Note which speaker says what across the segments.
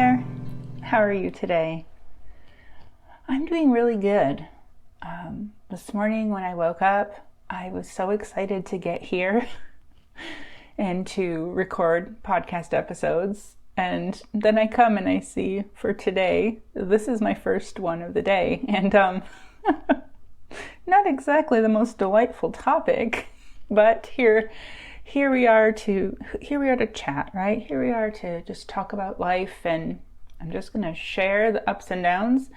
Speaker 1: there. How are you today? I'm doing really good. This morning when I woke up, I was so excited to get here and to record podcast episodes. And then I come and I see for today, this is my first one of the day. And not exactly the most delightful topic, but here we are to chat, right? Here we are to just talk about life, and I'm just going to share the ups and downs.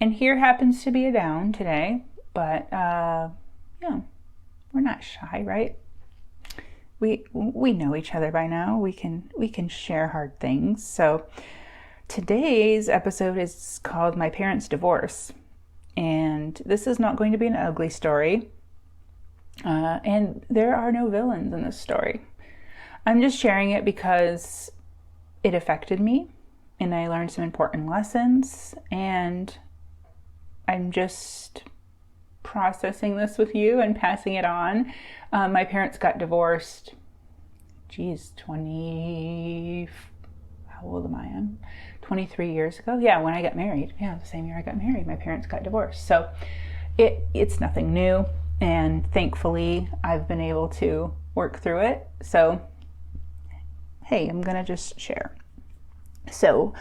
Speaker 1: And here happens to be a down today, but yeah, we're not shy, right? We know each other by now. We can share hard things. So today's episode is called My Parents' Divorce. And this is not going to be an ugly story. And there are no villains in this story. I'm just sharing it because it affected me and I learned some important lessons, and I'm just processing this with you and passing it on. My parents got divorced, 20, how old am I? 23 years ago. Yeah, when I got married. Yeah, the same year I got married, my parents got divorced. So it's nothing new. And thankfully, I've been able to work through it. So, hey, I'm going to just share. So,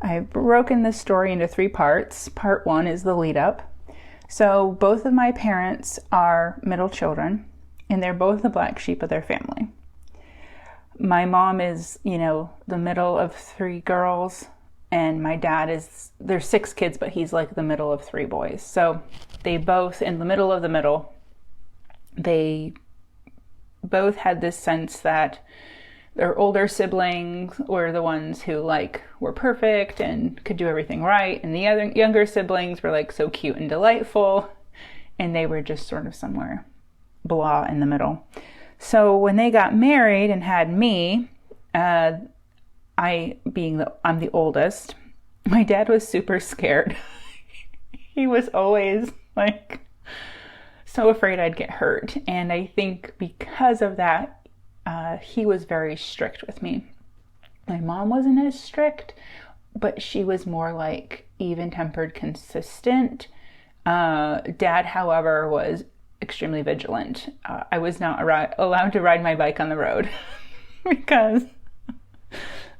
Speaker 1: I've broken this story into 3 parts. Part 1 is the lead up. So, both of my parents are middle children, and they're both the black sheep of their family. My mom is, the middle of 3 girls, and my dad there's 6 kids, but he's like the middle of 3 boys. So they both, in the middle of the middle, they both had this sense that their older siblings were the ones who were perfect and could do everything right. And the other younger siblings were so cute and delightful. And they were just sort of somewhere blah in the middle. So when they got married and had me, I'm the oldest, my dad was super scared. He was always so afraid I'd get hurt. And I think because of that, he was very strict with me. My mom wasn't as strict, but she was more even-tempered, consistent. Dad, however, was extremely vigilant. I was not allowed to ride my bike on the road because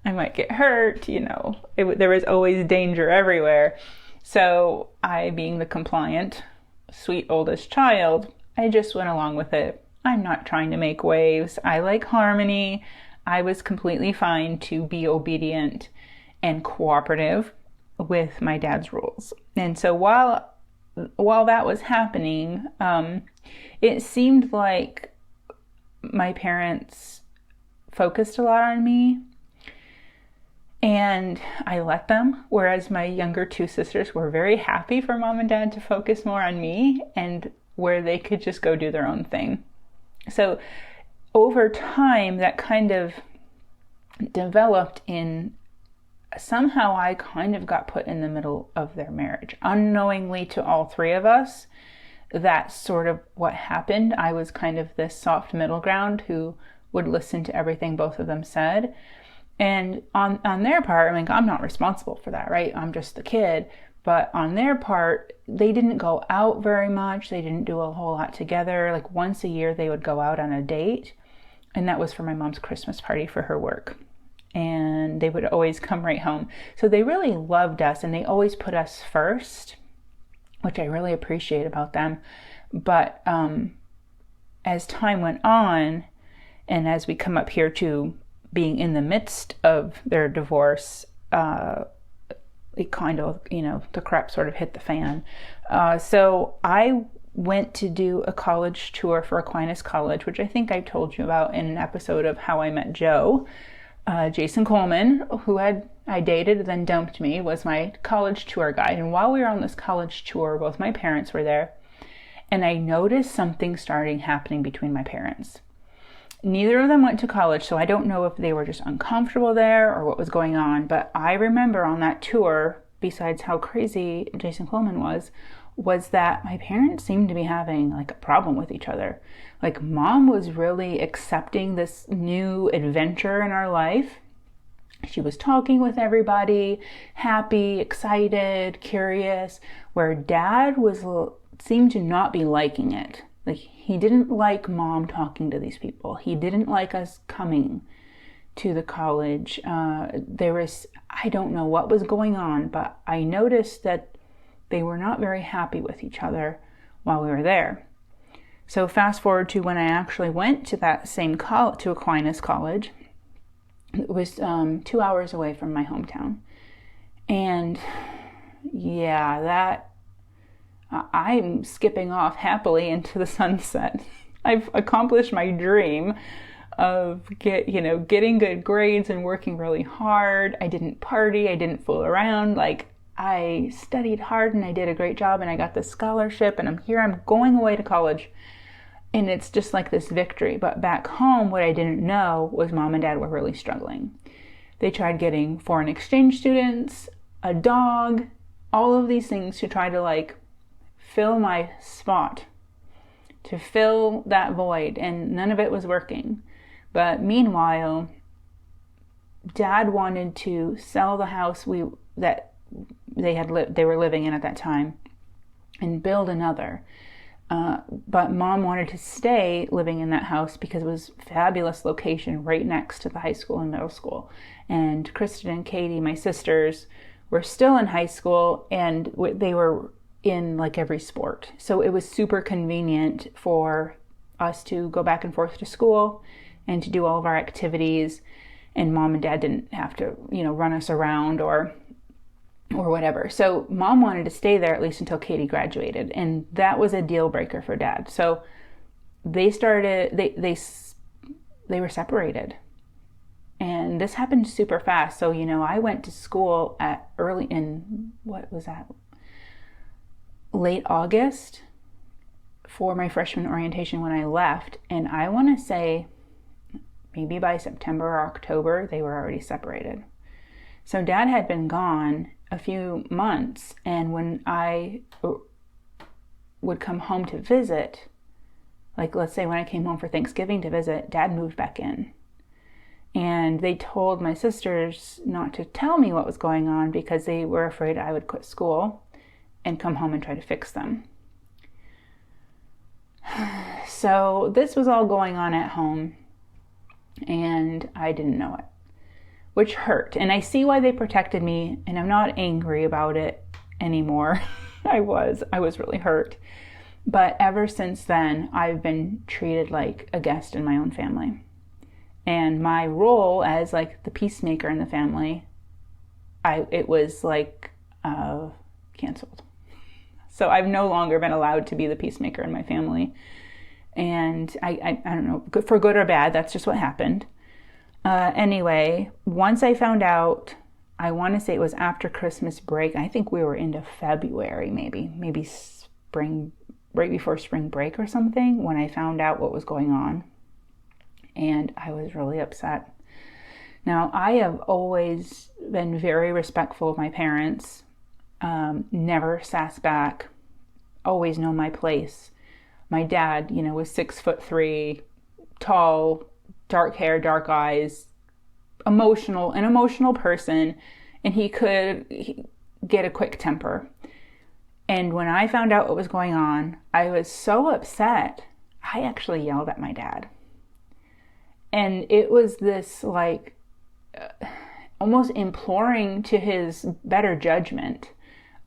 Speaker 1: I might get hurt. There was always danger everywhere. So I, being the compliant, sweet oldest child, I just went along with it. I'm not trying to make waves. I like harmony. I was completely fine to be obedient and cooperative with my dad's rules. And so while that was happening, it seemed like my parents focused a lot on me, and I let them, whereas my younger 2 sisters were very happy for mom and dad to focus more on me and where they could just go do their own thing. So over time, that kind of developed in somehow I kind of got put in the middle of their marriage. Unknowingly to all 3 of us, that's sort of what happened. I was kind of this soft middle ground who would listen to everything both of them said. And on their part, I'm not responsible for that, right? I'm just the kid. But on their part, they didn't go out very much. They didn't do a whole lot together. Once a year, they would go out on a date. And that was for my mom's Christmas party for her work. And they would always come right home. So they really loved us, and they always put us first, which I really appreciate about them. But as time went on, and as we come up here to being in the midst of their divorce, it kind of, the crap sort of hit the fan. So I went to do a college tour for Aquinas College, which I think I told you about in an episode of How I Met Joe. Jason Coleman, who I dated, then dumped me, was my college tour guide. And while we were on this college tour, both my parents were there. And I noticed something happening between my parents. Neither of them went to college, so I don't know if they were just uncomfortable there or what was going on. But I remember on that tour, besides how crazy Jason Coleman was that my parents seemed to be having like a problem with each other. Like mom was really accepting this new adventure in our life, She was talking with everybody, happy, excited, curious, where dad seemed to not be liking it. Like, he didn't like mom talking to these people. He didn't like us coming to the college. I don't know what was going on, but I noticed that they were not very happy with each other while we were there. So fast forward to when I actually went to that same to Aquinas College. It was 2 hours away from my hometown. And yeah, I'm skipping off happily into the sunset. I've accomplished my dream of getting good grades and working really hard. I didn't party, I didn't fool around. Like, I studied hard and I did a great job and I got this scholarship and I'm going away to college. And it's just like this victory. But back home, what I didn't know was mom and dad were really struggling. They tried getting foreign exchange students, a dog, all of these things to try to fill my spot, to fill that void, and none of it was working. But meanwhile, dad wanted to sell the house that they were living in at that time and build another. But mom wanted to stay living in that house because it was a fabulous location right next to the high school and middle school. And Kristen and Katie, my sisters, were still in high school and they were in every sport. So it was super convenient for us to go back and forth to school and to do all of our activities. And mom and dad didn't have to, run us around or whatever. So mom wanted to stay there at least until Katie graduated, and that was a deal breaker for dad. So they were separated, and this happened super fast. So I went to school late August for my freshman orientation when I left, and I want to say maybe by September or October they were already separated. So dad had been gone a few months, and when I would come home to visit, let's say when I came home for Thanksgiving to visit, dad moved back in. And they told my sisters not to tell me what was going on because they were afraid I would quit school and come home and try to fix them. So this was all going on at home, and I didn't know it, which hurt. And I see why they protected me, and I'm not angry about it anymore. I was really hurt. But ever since then, I've been treated like a guest in my own family. And my role as the peacemaker in the family, it was canceled. So I've no longer been allowed to be the peacemaker in my family. And I don't know, for good or bad, that's just what happened. Anyway, once I found out, I want to say it was after Christmas break. I think we were into February, maybe spring, right before spring break or something, when I found out what was going on. And I was really upset. Now, I have always been very respectful of my parents, never sass back, always know my place. My dad, was 6'3", tall, dark hair, dark eyes, an emotional person, and he could get a quick temper. And when I found out what was going on, I was so upset, I actually yelled at my dad. And it was this almost imploring to his better judgment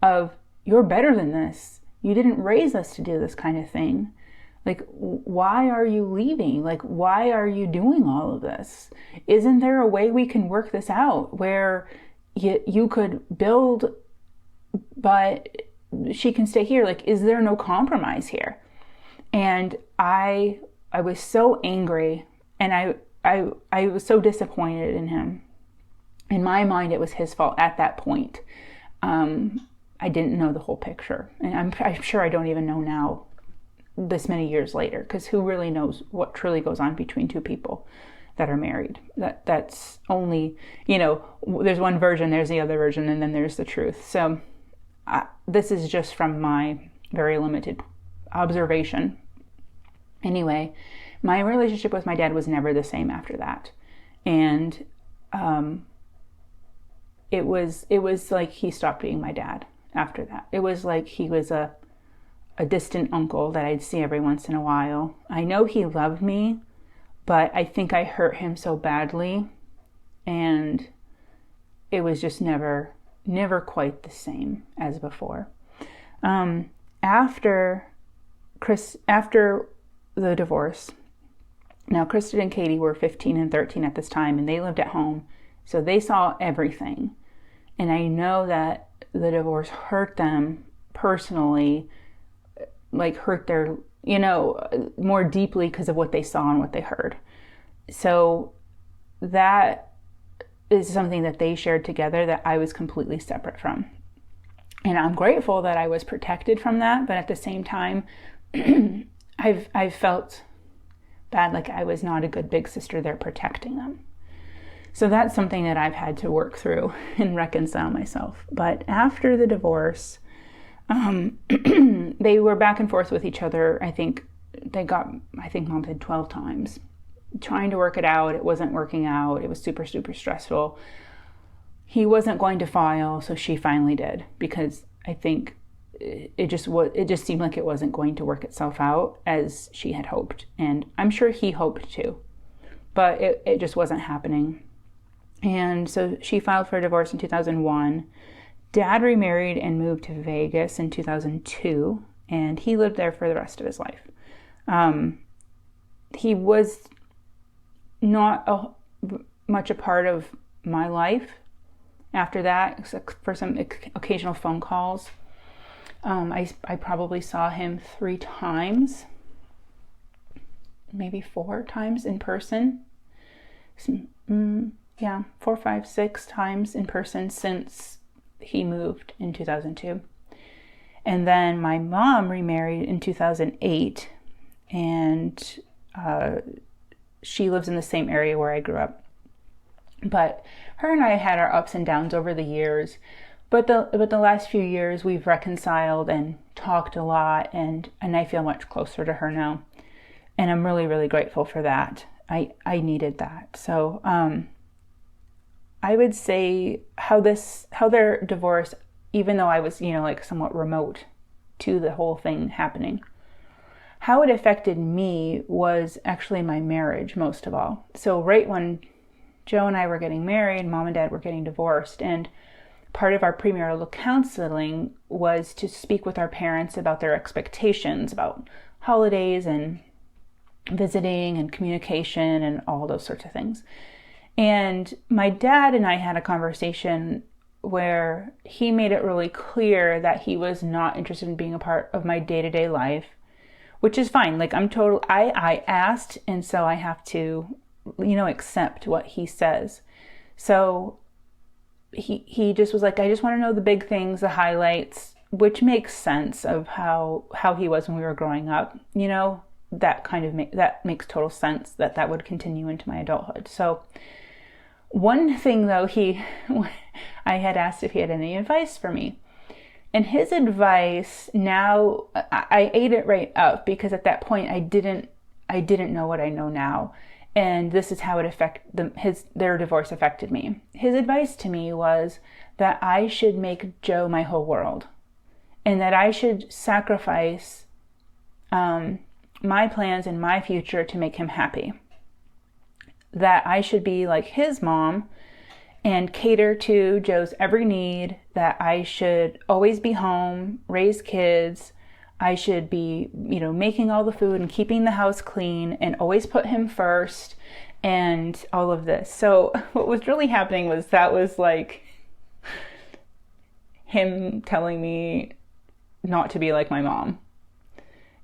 Speaker 1: of, you're better than this. You didn't raise us to do this kind of thing. Why are you leaving? Why are you doing all of this? Isn't there a way we can work this out where you could build, but she can stay here? Is there no compromise here? And I was so angry, and I was so disappointed in him. In my mind, it was his fault at that point. I didn't know the whole picture, and I'm sure I don't even know now, this many years later, because who really knows what truly goes on between two people that are married? That's only, there's one version, there's the other version, and then there's the truth. So this is just from my very limited observation. Anyway, my relationship with my dad was never the same after that. And it was like he stopped being my dad after that. It was like he was a distant uncle that I'd see every once in a while. I know he loved me, but I think I hurt him so badly, and it was just never quite the same as before. After the divorce, now Kristen and Katie were 15 and 13 at this time, and they lived at home, so they saw everything. And I know that the divorce hurt them personally, like hurt their, more deeply because of what they saw and what they heard. So that is something that they shared together that I was completely separate from. And I'm grateful that I was protected from that, but at the same time, I've felt bad, like I was not a good big sister there protecting them. So that's something that I've had to work through and reconcile myself. But after the divorce, they were back and forth with each other. I think Mom said 12 times, trying to work it out. It wasn't working out. It was super, super stressful. He wasn't going to file, so she finally did, because I think it just seemed like it wasn't going to work itself out as she had hoped. And I'm sure he hoped to, but it just wasn't happening. And so she filed for a divorce in 2001. Dad remarried and moved to Vegas in 2002, and he lived there for the rest of his life. He was not much a part of my life after that, except for some occasional phone calls. I probably saw him 3 times, maybe 4 times in person. 4, 5, 6 times in person since he moved in 2002. And then my mom remarried in 2008, and she lives in the same area where I grew up. But her and I had our ups and downs over the years. But the last few years we've reconciled and talked a lot, and I feel much closer to her now. And I'm really, really grateful for that. I needed that. So I would say how their divorce, even though I was, like somewhat remote to the whole thing happening, how it affected me was actually my marriage most of all. So right when Joe and I were getting married, Mom and Dad were getting divorced, and part of our premarital counseling was to speak with our parents about their expectations about holidays and visiting and communication and all those sorts of things. And my dad and I had a conversation where he made it really clear that he was not interested in being a part of my day-to-day life, which is fine. Like I asked, and so I have to, accept what he says. So he just was like, I just want to know the big things, the highlights, which makes sense of how he was when we were growing up. That makes total sense that would continue into my adulthood. So one thing though, I had asked if he had any advice for me. And his advice, now I ate it right up, because at that point I didn't know what I know now. And this is how their divorce affected me. His advice to me was that I should make Joe my whole world, and that I should sacrifice my plans and my future to make him happy. That I should be like his mom and cater to Joe's every need, that I should always be home, raise kids, I should be, making all the food and keeping the house clean and always put him first and all of this. So what was really happening was that was like him telling me not to be like my mom.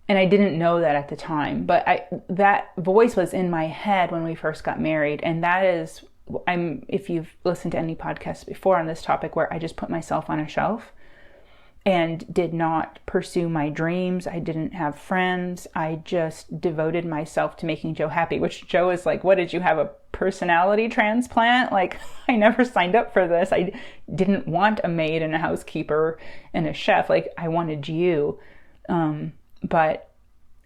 Speaker 1: And I didn't know that at the time, but that voice was in my head when we first got married. And that is, if you've listened to any podcasts before on this topic, where I just put myself on a shelf and did not pursue my dreams. I didn't have friends. I just devoted myself to making Joe happy, which Joe is like, what, did you have a personality transplant? Like, I never signed up for this. I didn't want a maid and a housekeeper and a chef. Like, I wanted you. But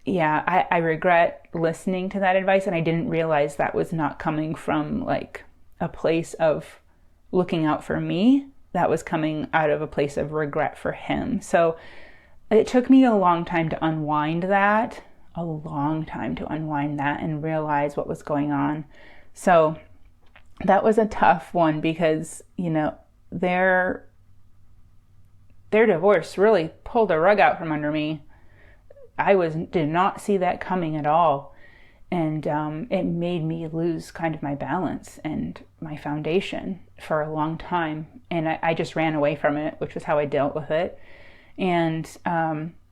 Speaker 1: yeah, I regret listening to that advice, and I didn't realize that was not coming from like a place of looking out for me. That was coming out of a place of regret for him. So it took me a long time to unwind that, and realize what was going on. So that was a tough one because, their divorce really pulled a rug out from under me. Did not see that coming at all. And it made me lose kind of my balance and my foundation for a long time. And I just ran away from it, which was how I dealt with it. And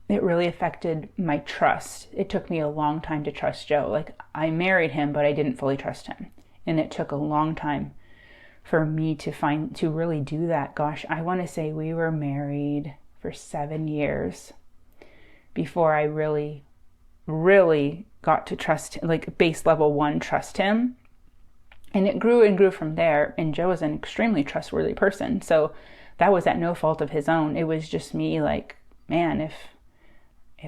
Speaker 1: it really affected my trust. It took me a long time to trust Joe. Like, I married him, but I didn't fully trust him. And it took a long time for me to really do that. Gosh, I want to say we were married for 7 years before I really, really got to trust, like base level 1, trust him. And it grew and grew from there. And Joe is an extremely trustworthy person. So that was at no fault of his own. It was just me like, man, if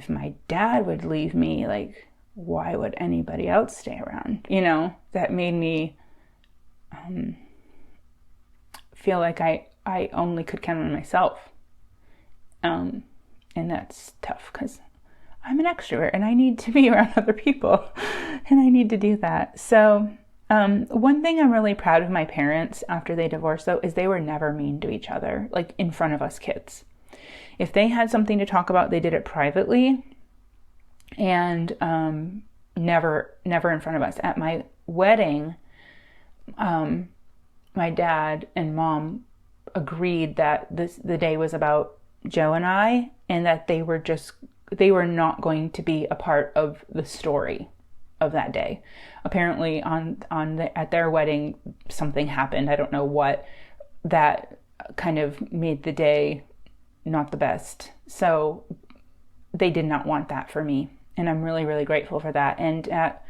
Speaker 1: my dad would leave me, like, why would anybody else stay around? That made me feel like I only could count on myself. And that's tough because I'm an extrovert and I need to be around other people and I need to do that. So one thing I'm really proud of my parents after they divorced, though, is they were never mean to each other, like in front of us kids. If they had something to talk about, they did it privately and never in front of us. At my wedding, my dad and mom agreed that the day was about Joe and I, and that they were not going to be a part of the story of that day. Apparently at their wedding, something happened. I don't know what, that kind of made the day not the best. So they did not want that for me. And I'm really, really grateful for that. And at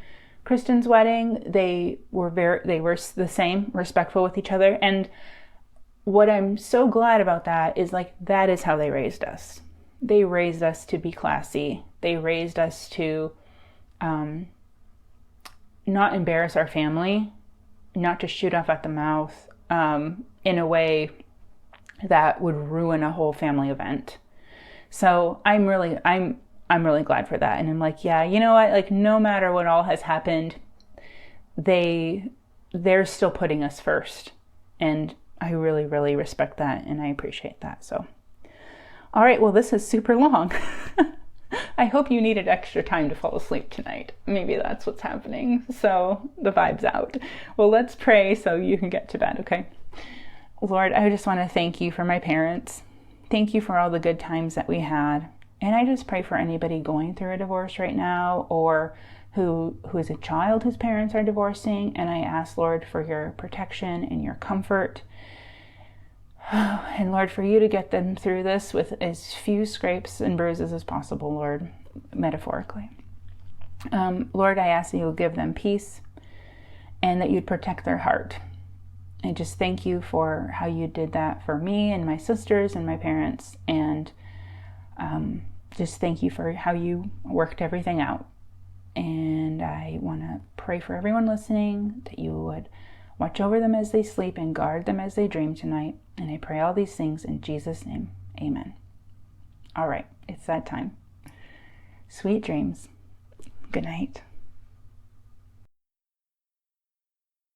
Speaker 1: Kristen's wedding, they were the same, respectful with each other. And what I'm so glad about that is, like, that is how they raised us. They raised us to be classy. They raised us to not embarrass our family, not to shoot off at the mouth in a way that would ruin a whole family event. So I'm really glad for that. And I'm like, yeah, you know what? Like, no matter what all has happened, they're still putting us first. And I really, really respect that. And I appreciate that. So, all right. Well, this is super long. I hope you needed extra time to fall asleep tonight. Maybe that's what's happening. So the vibe's out. Well, let's pray so you can get to bed. Okay. Lord, I just want to thank you for my parents. Thank you for all the good times that we had. And I just pray for anybody going through a divorce right now, or who is a child whose parents are divorcing. And I ask, Lord, for your protection and your comfort. And Lord, for you to get them through this with as few scrapes and bruises as possible, Lord, metaphorically. Lord, I ask that you'll give them peace and that you'd protect their heart. I just thank you for how you did that for me and my sisters and my parents. And just thank you for how you worked everything out. And I want to pray for everyone listening, that you would watch over them as they sleep and guard them as they dream tonight. And I pray all these things in Jesus' name. Amen. All right, it's that time. Sweet dreams. Good night.